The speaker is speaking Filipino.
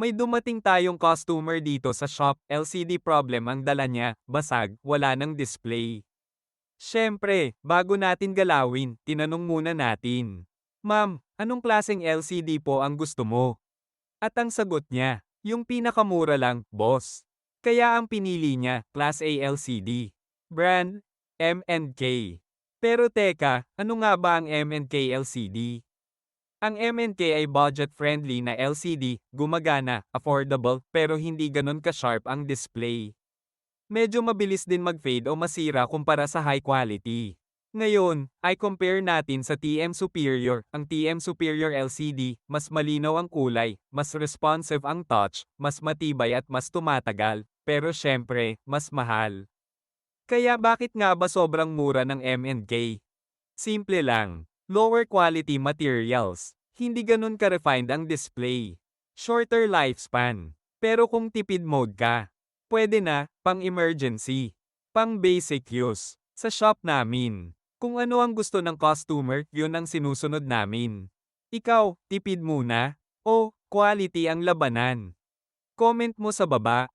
May dumating tayong customer dito sa shop, LCD problem ang dala niya, basag, wala ng display. Siyempre, bago natin galawin, tinanong muna natin. Ma'am, anong klaseng LCD po ang gusto mo? At ang sagot niya, yung pinakamura lang, boss. Kaya ang pinili niya, Class A LCD. Brand, M&K. Pero teka, ano nga ba ang M&K LCD? Ang MNK ay budget-friendly na LCD, gumagana, affordable, pero hindi ganun ka-sharp ang display. Medyo mabilis din mag-fade o masira kumpara sa high quality. Ngayon, ay compare natin sa TM Superior. Ang TM Superior LCD, mas malinaw ang kulay, mas responsive ang touch, mas matibay at mas tumatagal, pero syempre, mas mahal. Kaya bakit nga ba sobrang mura ng MNK? Simple lang. Lower quality materials. Hindi ganun ka-refined ang display. Shorter lifespan. Pero kung tipid mode ka, pwede na, pang emergency. Pang basic use. Sa shop namin. Kung ano ang gusto ng customer, yun ang sinusunod namin. Ikaw, tipid muna? O, quality ang labanan? Comment mo sa baba.